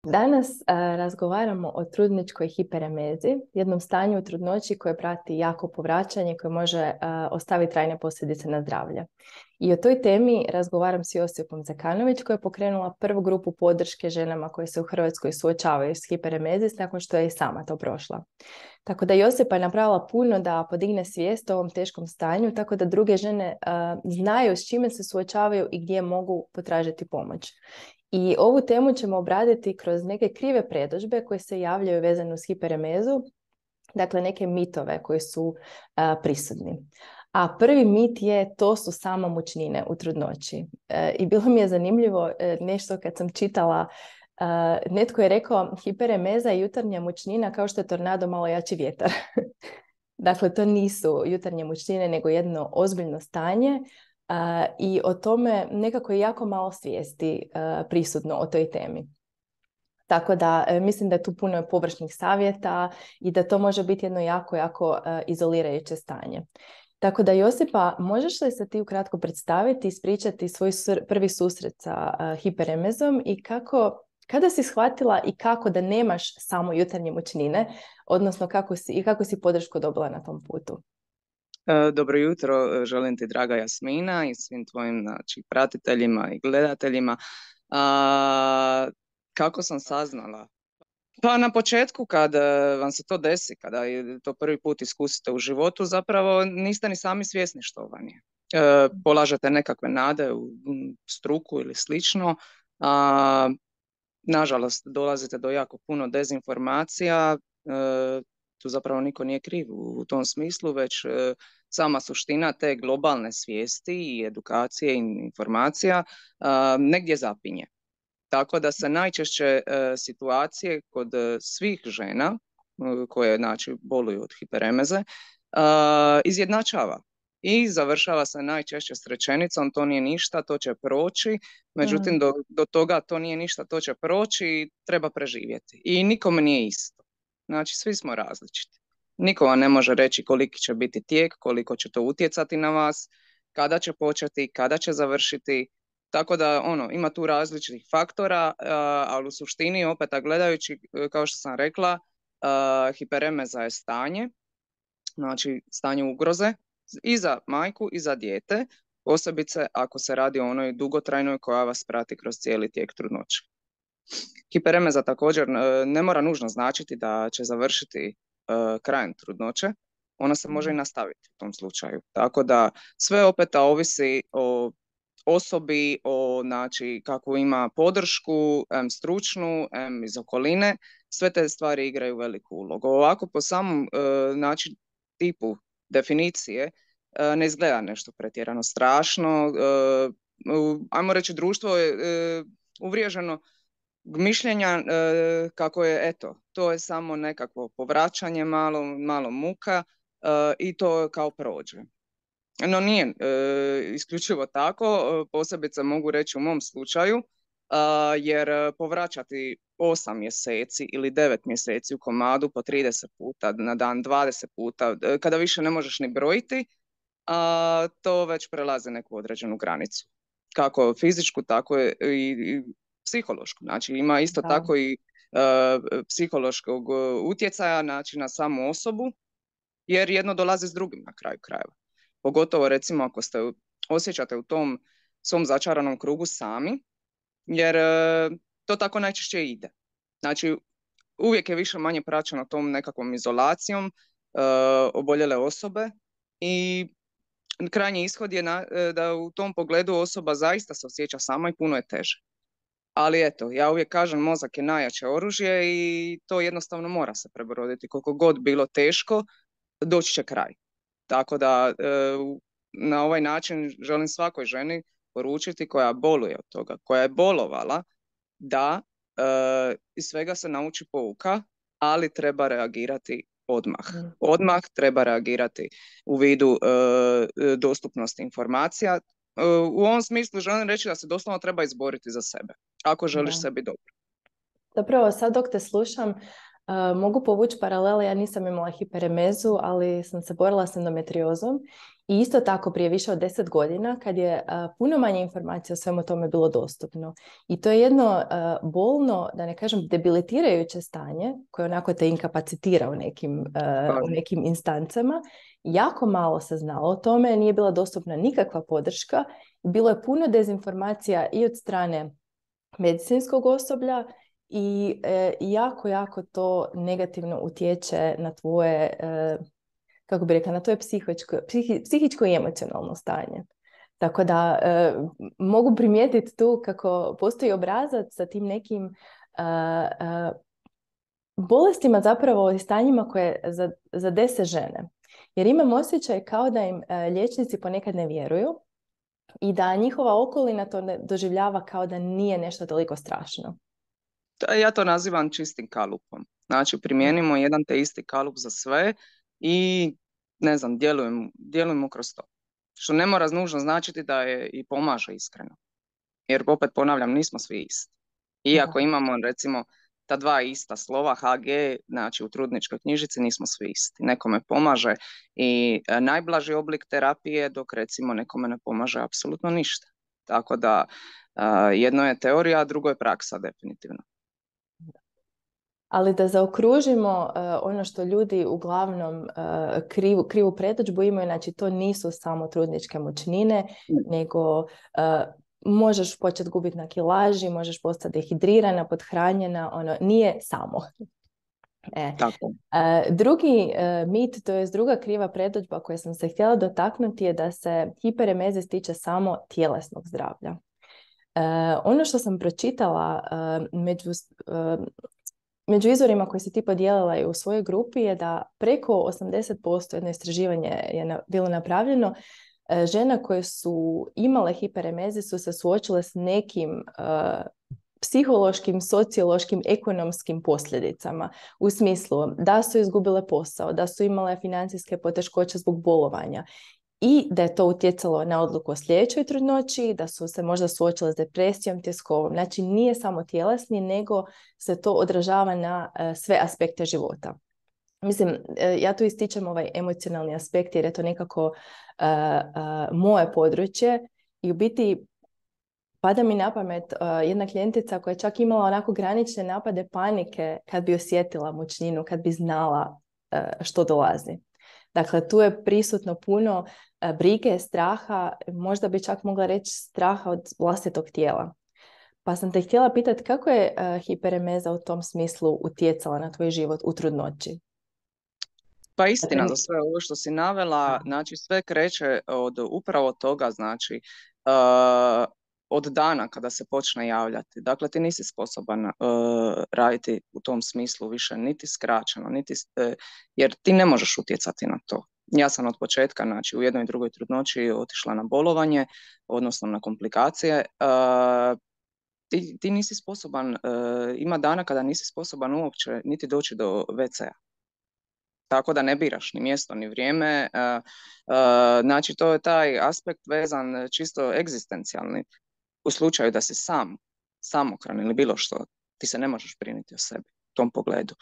Danas razgovaramo o trudničkoj hiperemezi, jednom stanju u trudnoći koje prati jako povraćanje koje može ostaviti trajne posljedice na zdravlje. I o toj temi razgovaram s Josipom Zekanović koja je pokrenula prvu grupu podrške ženama koje se u Hrvatskoj suočavaju s hiperemezis nakon što je i sama to prošla. Tako da Josipa je napravila puno da podigne svijest o ovom teškom stanju, tako da druge žene znaju s čime se suočavaju i gdje mogu potražiti pomoć. I ovu temu ćemo obraditi kroz neke krive predodžbe koje se javljaju vezano uz hiperemezu, dakle neke mitove koji su prisutni. A prvi mit je to su samo mučnine u trudnoći. I bilo mi je zanimljivo nešto kad sam čitala, netko je rekao hiperemeza je jutarnja mučnina kao što je tornado malo jači vjetar. Dakle, to nisu jutarnje mučnine nego jedno ozbiljno stanje. I o tome nekako je jako malo svijesti prisutno o toj temi. Tako da mislim da je tu puno površnih savjeta i da to može biti jedno jako izolirajuće stanje. Tako da Josipa, možeš li se ti ukratko predstaviti i ispričati svoj prvi susret sa hiperemezom i kada si shvatila i kako da nemaš samo jutarnje mučnine, odnosno kako si podršku dobila na tom putu? Dobro jutro, želim ti draga Jasmina i svim tvojim pratiteljima i gledateljima. Kako sam saznala? Pa na početku kad vam se to desi, kada to prvi put iskusite u životu, zapravo niste ni sami svjesni što vam je. Polažete nekakve nade u struku ili slično. Nažalost, dolazite do jako puno dezinformacija. Tu zapravo niko nije kriv u tom smislu, već sama suština te globalne svijesti i edukacije i informacija negdje zapinje. Tako da se najčešće situacije kod svih žena koje boluju od hiperemeze izjednačava i završava se najčešće s rečenicom to nije ništa, to će proći, međutim do toga to nije ništa, to će proći i treba preživjeti. I nikome nije isto. Znači, svi smo različiti. Niko vam ne može reći koliki će biti tijek, koliko će to utjecati na vas, kada će početi, kada će završiti. Tako da, ima tu različitih faktora, ali u suštini, opet gledajući, kao što sam rekla, hiperemeza je stanje, znači stanje ugroze i za majku i za dijete, posebice ako se radi o onoj dugotrajnoj koja vas prati kroz cijeli tijek trudnoće. Hiperemeza također ne mora nužno značiti da će završiti krajem trudnoće, ona se može i nastaviti u tom slučaju. Tako da sve opet ovisi o osobi, kako ima podršku, stručnu, iz okoline, sve te stvari igraju veliku ulogu. Ovako po samom tipu definicije ne izgleda nešto pretjerano strašno. Ajmo reći, društvo je uvriježeno mišljenja kako je, to je samo nekakvo povraćanje, malo muka i to kao prođe. No nije isključivo tako, posebice mogu reći u mom slučaju, jer povraćati 8 mjeseci ili 9 mjeseci u komadu po 30 puta na dan, 20 puta, kada više ne možeš ni brojiti, to već prelazi neku određenu granicu. Kako fizičku, tako i psihološku. Znači ima isto tako i psihološkog utjecaja, znači na samu osobu, jer jedno dolazi s drugim na kraju krajeva. Pogotovo recimo ako se osjećate u tom svom začaranom krugu sami, jer to tako najčešće ide. Znači uvijek je više manje praćeno tom nekakvom izolacijom oboljele osobe i krajnji ishod je da u tom pogledu osoba zaista se osjeća sama i puno je teže. Ali eto, ja uvijek kažem, mozak je najjače oružje i to jednostavno mora se prebroditi. Koliko god bilo teško, doći će kraj. Tako da na ovaj način želim svakoj ženi poručiti koja boluje od toga, koja je bolovala, da iz svega se nauči pouka, ali treba reagirati odmah. Odmah treba reagirati u vidu dostupnosti informacija. U ovom smislu želim reći da se doslovno treba izboriti za sebe, ako želiš sebi dobro. Zapravo sad dok te slušam, mogu povući paralele, ja nisam imala hiperemezu, ali sam se borila s endometriozom i isto tako prije više od 10 godina kad je puno manje informacija o svemu tome bilo dostupno. I to je jedno bolno, da ne kažem debilitirajuće stanje koje onako te inkapacitira u nekim instancama. Jako malo se znalo o tome, nije bila dostupna nikakva podrška. Bilo je puno dezinformacija i od strane medicinskog osoblja i jako to negativno utječe na tvoje, kako bi rekla, na tvoje psihičko i emocionalno stanje. Tako da mogu primijetiti tu kako postoji obrazac sa tim nekim bolestima, zapravo i stanjima koje zadese žene. Jer imam osjećaj kao da im liječnici ponekad ne vjeruju i da njihova okolina to ne doživljava kao da nije nešto toliko strašno. Ja to nazivam čistim kalupom. Znači, primijenimo jedan te isti kalup za sve i, ne znam, djelujemo kroz to. Što ne mora nužno značiti da je i pomaže iskreno. Jer, opet ponavljam, nismo svi isti. Iako imamo, recimo, ta dva ista slova, HG, znači u trudničkoj knjižici nismo svi isti. Nekome pomaže i najblaži oblik terapije, dok recimo nekome ne pomaže apsolutno ništa. Tako da jedno je teorija, a drugo je praksa definitivno. Ali da zaokružimo ono što ljudi uglavnom krivu predodžbu imaju, znači to nisu samo trudničke mučnine, nego možeš početi gubiti na kilaži, možeš postati dehidrirana, podhranjena, ono nije samo. Drugi mit, to je druga kriva predodžba koju sam se htjela dotaknuti je da se hiperemezis tiče samo tjelesnog zdravlja. Ono što sam pročitala među izvorima koje si ti podijelila i u svojoj grupi je da preko 80%, jedno istraživanje je bilo napravljeno, žena koje su imale hiperemezis su se suočile s nekim psihološkim, sociološkim, ekonomskim posljedicama. U smislu da su izgubile posao, da su imale financijske poteškoće zbog bolovanja i da je to utjecalo na odluku o sljedećoj trudnoći, da su se možda suočile s depresijom, tjeskovom. Znači nije samo tjelesni, nego se to odražava na sve aspekte života. Mislim, ja tu ističem ovaj emocionalni aspekt jer je to nekako moje područje i u biti pada mi na pamet jedna klijentica koja je čak imala onako granične napade panike kad bi osjetila mučninu, kad bi znala što dolazi. Dakle, tu je prisutno puno brige, straha, možda bi čak mogla reći straha od vlastitog tijela. Pa sam te htjela pitati kako je hiperemeza u tom smislu utjecala na tvoj život u trudnoći? Pa istina, za sve ovo što si navela, znači sve kreće od upravo toga, znači od dana kada se počne javljati. Dakle, ti nisi sposoban raditi u tom smislu više niti skraćeno, jer ti ne možeš utjecati na to. Ja sam od početka, znači u jednoj i drugoj trudnoći otišla na bolovanje, odnosno na komplikacije. Ti nisi sposoban, ima dana kada nisi sposoban uopće niti doći do WC-a. Tako da ne biraš ni mjesto ni vrijeme. Znači to je taj aspekt vezan čisto egzistencijalni. U slučaju da si samohran ili bilo što, ti se ne možeš brinuti o sebi u tom pogledu.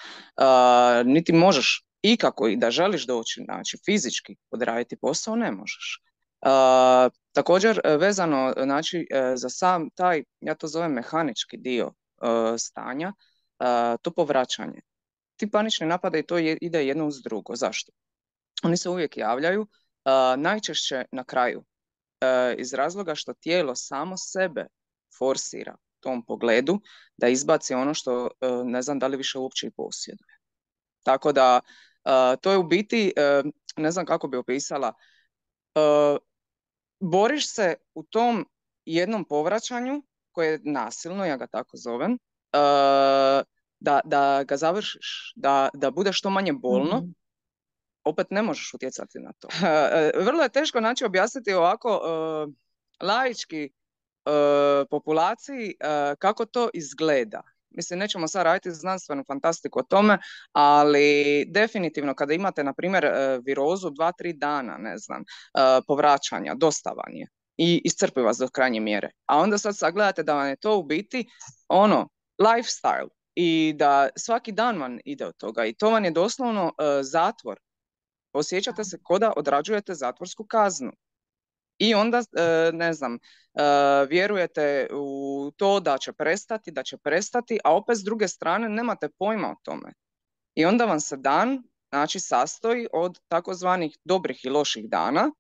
Niti možeš ikako i da želiš doći, znači fizički odraditi posao, ne možeš. Također vezano znači, za sam taj, ja to zovem mehanički dio stanja, to povraćanje. Ti panični napade i to ide jedno uz drugo. Zašto? Oni se uvijek javljaju, najčešće na kraju, iz razloga što tijelo samo sebe forsira u tom pogledu da izbaci ono što ne znam da li više uopće i posjeduje. Tako da to je u biti, ne znam kako bi opisala, boriš se u tom jednom povraćanju koje je nasilno, ja ga tako zovem, da ga završiš, da bude što manje bolno, opet ne možeš utjecati na to. Vrlo je teško objasniti ovako laički populaciji kako to izgleda. Mislim, nećemo sad raditi znanstvenu fantastiku o tome, ali definitivno kada imate, na primjer, virozu 2-3 dana, ne znam, povraćanja, dostavanje i iscrpi vas do krajnje mjere. A onda sad sagledate da vam je to u biti lifestyle. i da svaki dan vam ide od toga i to vam je doslovno zatvor. Osjećate se kao da odrađujete zatvorsku kaznu. I onda, ne znam, vjerujete u to da će prestati, a opet s druge strane nemate pojma o tome. I onda vam se dan, znači, sastoji od takozvanih dobrih i loših dana.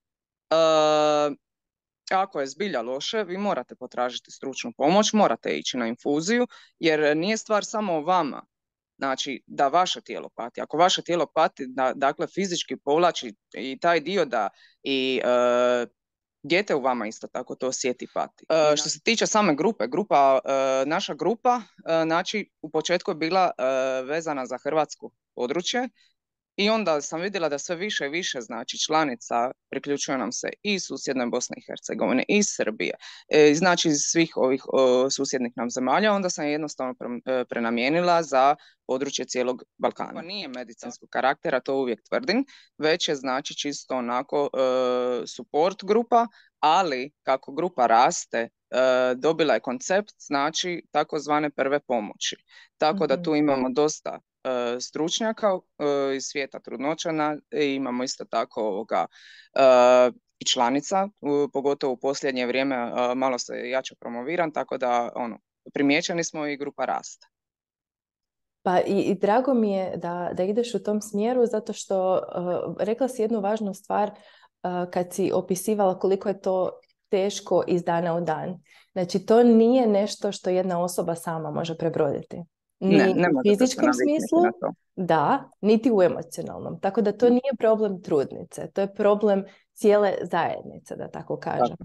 Ako je zbilja loše, vi morate potražiti stručnu pomoć, morate ići na infuziju, jer nije stvar samo o vama. Znači, da vaše tijelo pati. Ako vaše tijelo pati, dakle, fizički povlači i taj dio da i dijete u vama isto tako to osjeti pati. Što se tiče same naša grupa, znači, u početku je bila vezana za hrvatsko područje. I onda sam vidjela da sve više i više, znači, članica priključuje nam se i susjedne Bosne i Hercegovine, i Srbije, znači iz svih ovih susjednih nam zemalja. Onda sam je jednostavno prenamijenila za područje cijelog Balkana. Pa nije medicinskog karaktera, to uvijek tvrdim, već je, znači, čisto onako support grupa, ali kako grupa raste, dobila je koncept, znači, takozvane prve pomoći. Tako da tu imamo dosta stručnjaka iz svijeta trudnoćana, imamo isto tako i članica, pogotovo u posljednje vrijeme malo se jače promoviram, tako da primijećeni smo i grupa rasta. Pa i drago mi je da ideš u tom smjeru, zato što rekla si jednu važnu stvar kad si opisivala koliko je to teško iz dana u dan. Znači, to nije nešto što jedna osoba sama može prebroditi. Ni u fizičkom smislu, da, niti u emocionalnom. Tako da to nije problem trudnice, to je problem cijele zajednice, da tako kažemo.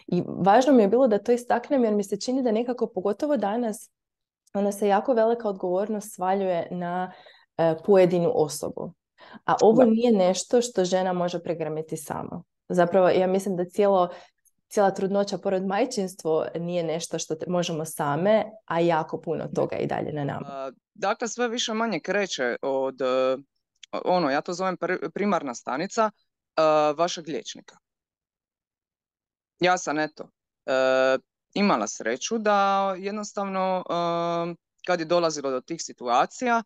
I važno mi je bilo da to istaknem, jer mi se čini da nekako, pogotovo danas, onda se jako velika odgovornost svaljuje na pojedinu osobu. A ovo nije nešto što žena može pregrmiti sama. Zapravo, ja mislim da cijela trudnoća, porod, majčinstvo nije nešto što možemo same, a jako puno toga i dalje na nama. Dakle, sve više manje kreće od, ja to zovem primarna stanica vašeg liječnika. Ja sam, imala sreću da jednostavno, kad je dolazilo do tih situacija,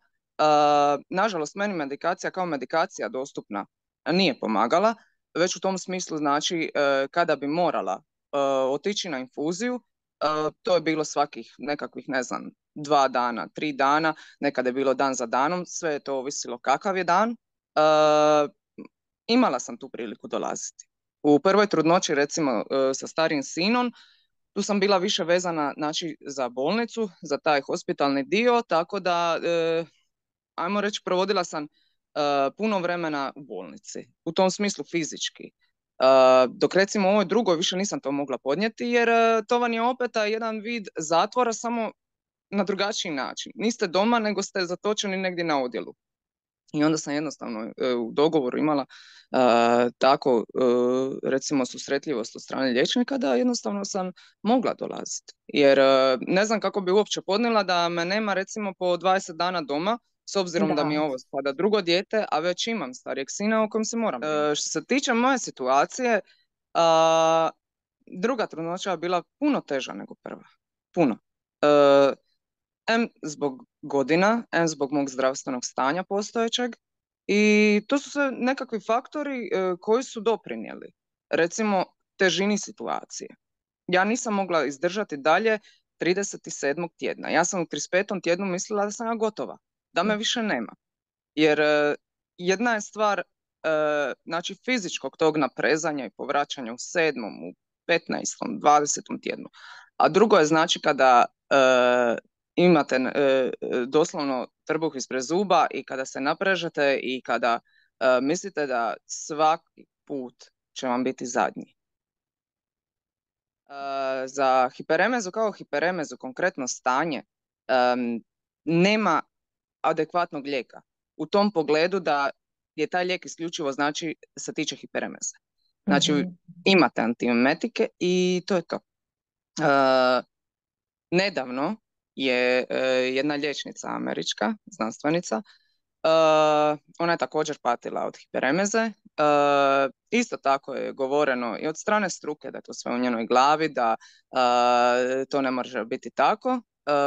nažalost, meni medikacija kao medikacija dostupna nije pomagala, već u tom smislu, znači, kada bi morala otići na infuziju, to je bilo svakih nekakvih, 2 dana, 3 dana, nekada je bilo dan za danom, sve je to ovisilo kakav je dan. Imala sam tu priliku dolaziti. U prvoj trudnoći, recimo, sa starijim sinom, tu sam bila više vezana, znači, za bolnicu, za taj hospitalni dio, tako da, ajmo reći, provodila sam puno vremena u bolnici, u tom smislu fizički. Dok recimo u ovoj drugoj više nisam to mogla podnijeti, jer to vam je opet jedan vid zatvora, samo na drugačiji način. Niste doma, nego ste zatočeni negdje na odjelu. I onda sam jednostavno u dogovoru imala tako, recimo, susretljivost od strane liječnika, da jednostavno sam mogla dolaziti. Jer ne znam kako bi uopće podnijela da me nema, recimo, po 20 dana doma, s obzirom da mi je ovo spada drugo dijete, a već imam starijeg sina o kojem se moram. Što se tiče moje situacije, druga trudnoća je bila puno teža nego prva. Puno. M zbog godina, M zbog mog zdravstvenog stanja postojećeg, i to su sve nekakvi faktori koji su doprinijeli, recimo, težini situacije. Ja nisam mogla izdržati dalje 37. tjedna. Ja sam u 35. tjednu mislila da sam ja gotova, da me više nema. Jer jedna je stvar, znači, fizičkog tog naprezanja i povraćanja u 7., u 15., 20. tjednu. A drugo je, znači, kada imate doslovno trbuh ispred zuba i kada se naprežete i kada mislite da svaki put će vam biti zadnji. Za hiperemezu, kao hiperemezu, konkretno stanje, nema adekvatnog lijeka. U tom pogledu da je taj lijek isključivo, znači, se tiče hiperemeze. Znači, imate antiemetike i to je to. Nedavno je jedna liječnica američka, znanstvenica, ona je također patila od hiperemeze. Isto tako je govoreno i od strane struke da je to sve u njenoj glavi, da to ne može biti tako.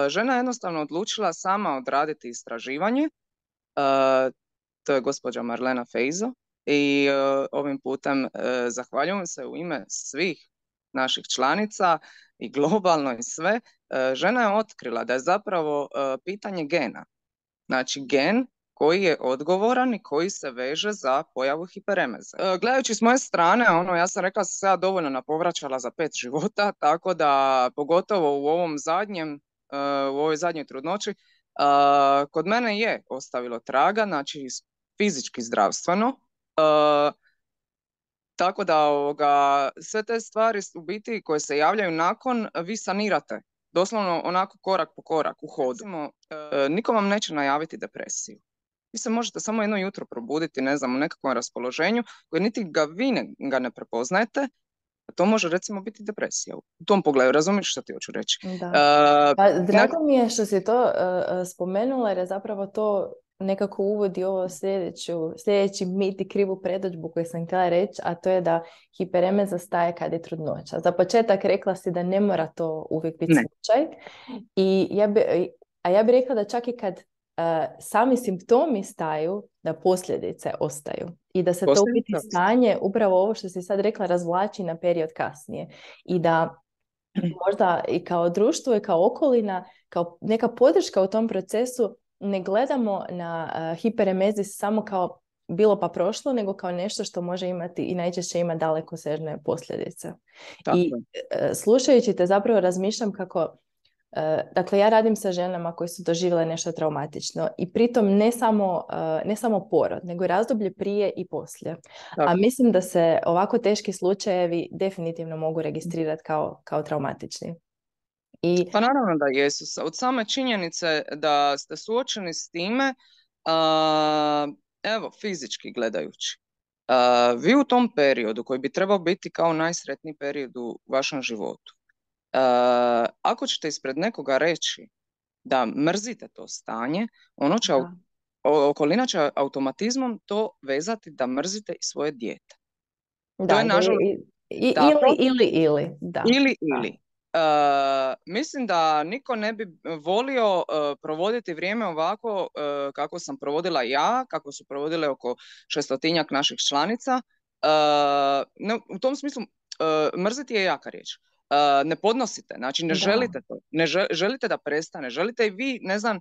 žena je jednostavno odlučila sama odraditi istraživanje. To je gospođa Marlena Fejzo i ovim putem zahvaljujem se u ime svih naših članica i globalno i sve. Žena je otkrila da je zapravo pitanje gena. Znači gen koji je odgovoran i koji se veže za pojavu hiperemeze. Gledajući s moje strane, ja sam rekla da sam se ja dovoljno napovraćala za 5 života, tako da pogotovo u ovoj zadnjoj trudnoći, kod mene je ostavilo traga, znači fizički, zdravstveno. Tako da sve te stvari u biti koje se javljaju nakon, vi sanirate. Doslovno onako korak po korak u hodu. Recimo, niko vam neće najaviti depresiju. Vi se možete samo jedno jutro probuditi, ne znam, u nekakvom raspoloženju koje niti ga ne prepoznajete. To može recimo biti depresija. U tom pogledu, razumiješ što ti hoću reći? Da. Pa, drago mi je što si to spomenula, jer je zapravo to nekako uvodi ovo sljedeći mit i krivu predodžbu koju sam htjela reći, a to je da hiperemeza staje kad je trudnoća. Za početak rekla si da ne mora to uvijek biti slučaj. Ja bih rekla da čak i kad sami simptomi staju, da posljedice ostaju. I da se to u biti stanje, upravo ovo što si sad rekla, razvlači na period kasnije. I da možda i kao društvo i kao okolina, kao neka podrška u tom procesu, ne gledamo na hiperemezis samo kao bilo pa prošlo, nego kao nešto što može imati i najčešće ima dalekosežne posljedice. Tako. I slušajući te zapravo razmišljam kako, dakle ja radim sa ženama koje su doživjele nešto traumatično i pritom ne samo porod, nego i razdoblje prije i poslije. Tako. A mislim da se ovako teški slučajevi definitivno mogu registrirati kao traumatični. Pa naravno da jesu. Od same činjenice da ste suočeni s time, evo, fizički gledajući, vi u tom periodu koji bi trebao biti kao najsretniji period u vašem životu, ako ćete ispred nekoga reći da mrzite to stanje, okolina će automatizmom to vezati da mrzite i svoje dijete. Da, to je nažalost ili. Da. Ili. Mislim da niko ne bi volio provoditi vrijeme ovako kako sam provodila ja, kako su provodile oko 600 naših članica. U tom smislu mrziti je jaka riječ. Ne podnosite, znači ne želite to, želite da prestane, želite i vi, ne znam,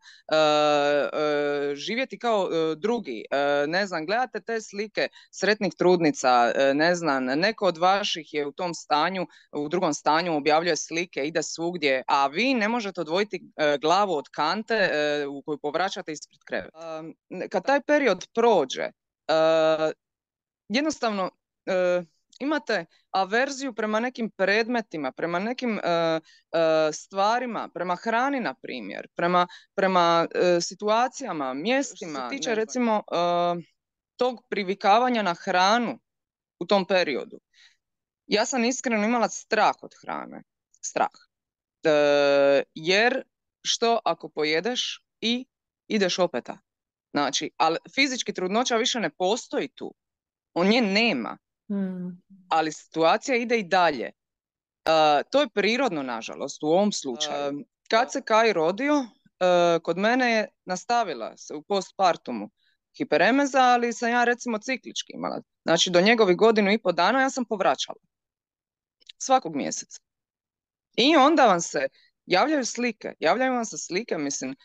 živjeti kao drugi, ne znam, gledate te slike sretnih trudnica, ne znam, neko od vaših je u tom stanju, u drugom stanju objavljuje slike, ide svugdje, a vi ne možete odvojiti glavu od kante u koju povraćate ispred kreveta. Kad taj period prođe, jednostavno imate averziju prema nekim predmetima, prema nekim stvarima, prema hrani, na primjer, prema situacijama, mjestima. Što se tiče, recimo, tog privikavanja na hranu u tom periodu, ja sam iskreno imala strah od hrane. Strah. Jer što ako pojedeš i ideš opeta? Znači, ali fizički trudnoća više ne postoji tu. On nje nema. Ali situacija ide i dalje. To je prirodno, nažalost, u ovom slučaju. Kad se Kai rodio, kod mene je nastavila se u postpartumu hiperemeza, ali sam ja recimo ciklički imala. Znači, do njegovih 1.5 dana ja sam povraćala. Svakog mjeseca. I onda vam se javljaju vam se slike, mislim,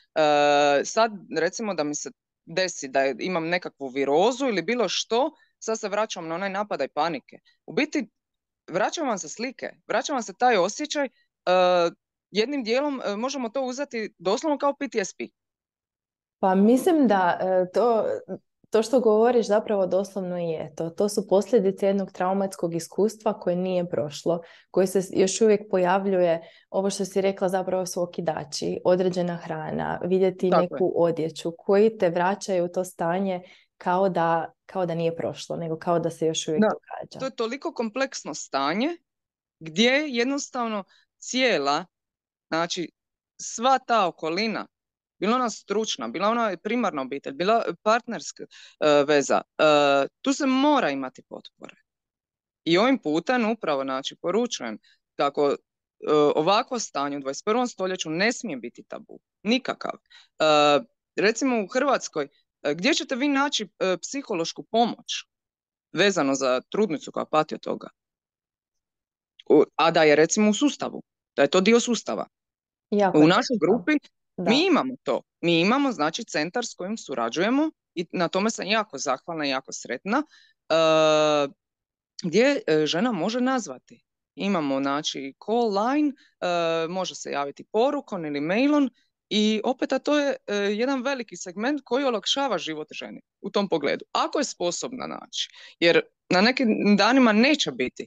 sad recimo da mi se desi da imam nekakvu virozu ili bilo što, sad se vraćam na onaj napadaj panike. U biti, vraćam vam se slike, vraćam vam se taj osjećaj, jednim dijelom možemo to uzeti doslovno kao PTSP. Pa mislim da to što govoriš zapravo doslovno je to. To su posljedice jednog traumatskog iskustva koje nije prošlo, koje se još uvijek pojavljuje. Ovo što si rekla zapravo su okidači, određena hrana, vidjeti neku odjeću koji te vraćaju u to stanje kao da nije prošlo, nego kao da se još uvijek događa. To je toliko kompleksno stanje gdje jednostavno cijela, znači sva ta okolina, bila ona stručna, bila ona primarna obitelj, bila partnerska veza, tu se mora imati potpore. I ovim putem upravo, znači, poručujem kako ovakvo stanje u 21. stoljeću ne smije biti tabu. Nikakav. Recimo u Hrvatskoj, gdje ćete vi naći psihološku pomoć vezano za trudnicu koja pati od toga? A da je recimo u sustavu, da je to dio sustava. U našoj grupi mi imamo to. Mi imamo znači centar s kojim surađujemo i na tome sam jako zahvalna i jako sretna, gdje žena može nazvati. Imamo znači call line, može se javiti porukom ili mailom i opet to je jedan veliki segment koji olakšava život ženi u tom pogledu. Ako je sposobna naći, jer na nekim danima neće biti,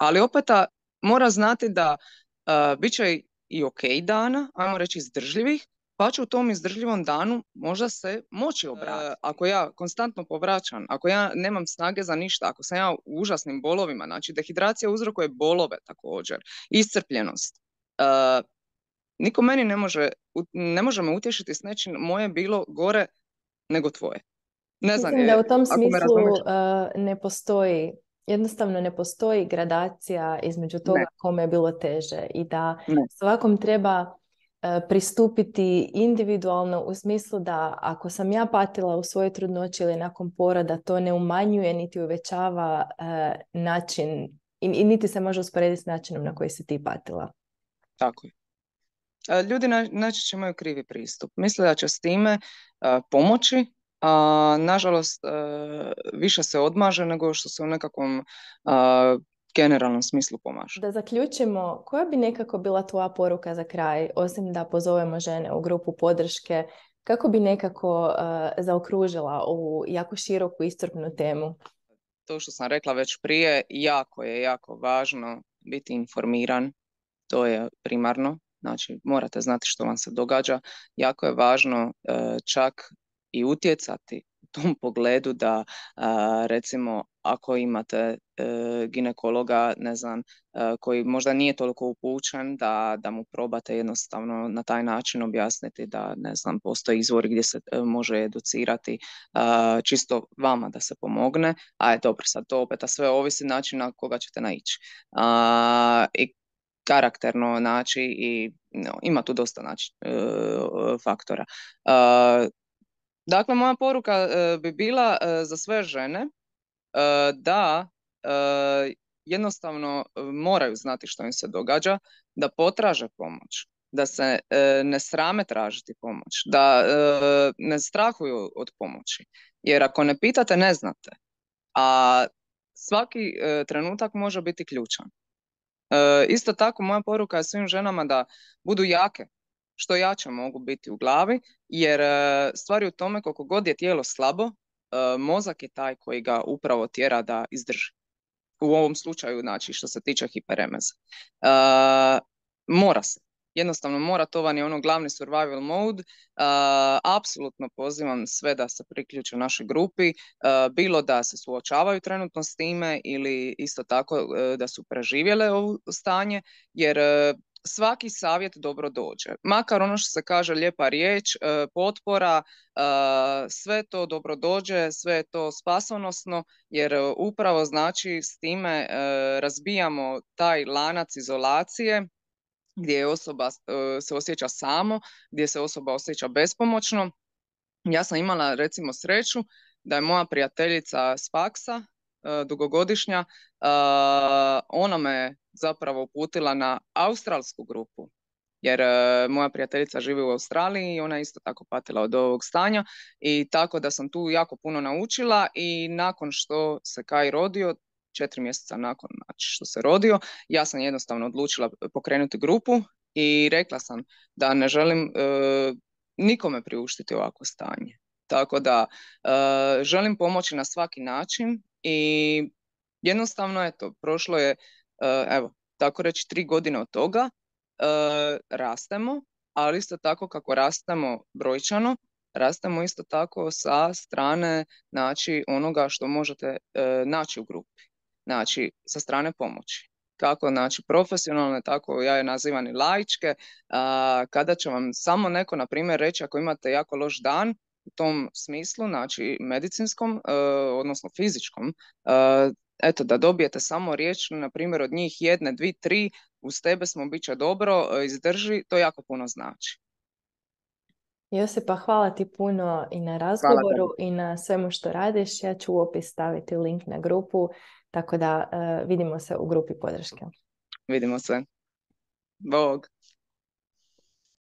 ali opet mora znati da bit će i ok dana, ajmo reći izdržljivih, pa će u tom izdržljivom danu možda se moći obratiti. Ako ja konstantno povraćam, ako ja nemam snage za ništa, ako sam ja u užasnim bolovima, znači dehidracija uzrokuje bolove također, iscrpljenost. Niko meni ne može me utješiti s nečim, moje je bilo gore nego tvoje. Ne znam, mislim da u tom smislu jednostavno ne postoji gradacija između toga kome je bilo teže i da svakom treba pristupiti individualno u smislu da ako sam ja patila u svojoj trudnoći ili nakon poroda, to ne umanjuje niti uvećava način i niti se može usporediti s načinom na koji si ti patila. Tako je. Ljudi najčešće imaju krivi pristup. Misle da će s time pomoći, a nažalost više se odmaže nego što se u nekakvom generalnom smislu pomaže. Da zaključimo, koja bi nekako bila tvoja poruka za kraj, osim da pozovemo žene u grupu podrške, kako bi nekako zaokružila ovu jako široku iscrpnu temu? To što sam rekla već prije, jako važno biti informiran, to je primarno, znači morate znati što vam se događa, jako je važno čak i utjecati u tom pogledu da recimo ako imate ginekologa, ne znam, koji možda nije toliko upućen, da mu probate jednostavno na taj način objasniti da, ne znam, postoji izvor gdje se može educirati čisto vama da se pomogne, dobro, sad to opet sve ovisi način na koga ćete naići. I karakterno, znači, i ima tu dosta faktora. Dakle, moja poruka bi bila za sve žene da jednostavno moraju znati što im se događa, da potraže pomoć, da se ne srame tražiti pomoć, da ne strahuju od pomoći. Jer ako ne pitate, ne znate. A svaki trenutak može biti ključan. Isto tako, moja poruka je svim ženama da budu jake, što jače mogu biti u glavi, jer stvari u tome koliko god je tijelo slabo, mozak je taj koji ga upravo tjera da izdrži. U ovom slučaju, znači, što se tiče hiperemeze. Mora se. Jednostavno mora, to vam je ono glavni survival mode. Apsolutno pozivam sve da se priključe našoj grupi, bilo da se suočavaju trenutno s time ili isto tako da su preživjele ovo stanje, jer svaki savjet dobro dođe. Makar ono što se kaže lijepa riječ, potpora, sve to dobro dođe, sve je to spasonosno, jer upravo znači s time razbijamo taj lanac izolacije gdje osoba se osjeća samo, gdje se osoba osjeća bespomoćno. Ja sam imala recimo sreću da je moja prijateljica s faksa, dugogodišnja, ona me zapravo uputila na australsku grupu, jer moja prijateljica živi u Australiji i ona je isto tako patila od ovog stanja i tako da sam tu jako puno naučila i nakon što se Kai rodio, 4 mjeseca nakon što se rodio, ja sam jednostavno odlučila pokrenuti grupu i rekla sam da ne želim nikome priuštiti ovako stanje. Tako da želim pomoći na svaki način i jednostavno eto, prošlo je, evo, tako reći 3 godine od toga, rastemo, ali isto tako kako rastemo brojčano, rastemo isto tako sa strane, znači, onoga što možete naći u grupi. Znači, sa strane pomoći. Kako, znači, profesionalne, tako ja je nazivam i laičke, kada će vam samo neko, na primjer, reći ako imate jako loš dan, u tom smislu, znači medicinskom, odnosno fizičkom, eto, da dobijete samo riječ, na primjer od njih 1, 2, 3, uz tebe smo, bit će dobro, izdrži, to jako puno znači. Josipa, hvala ti puno i na Hvala razgovoru tebi. i na svemu što radiš. Ja ću u opis staviti link na grupu, tako da vidimo se u grupi podrške. Vidimo se. Bog.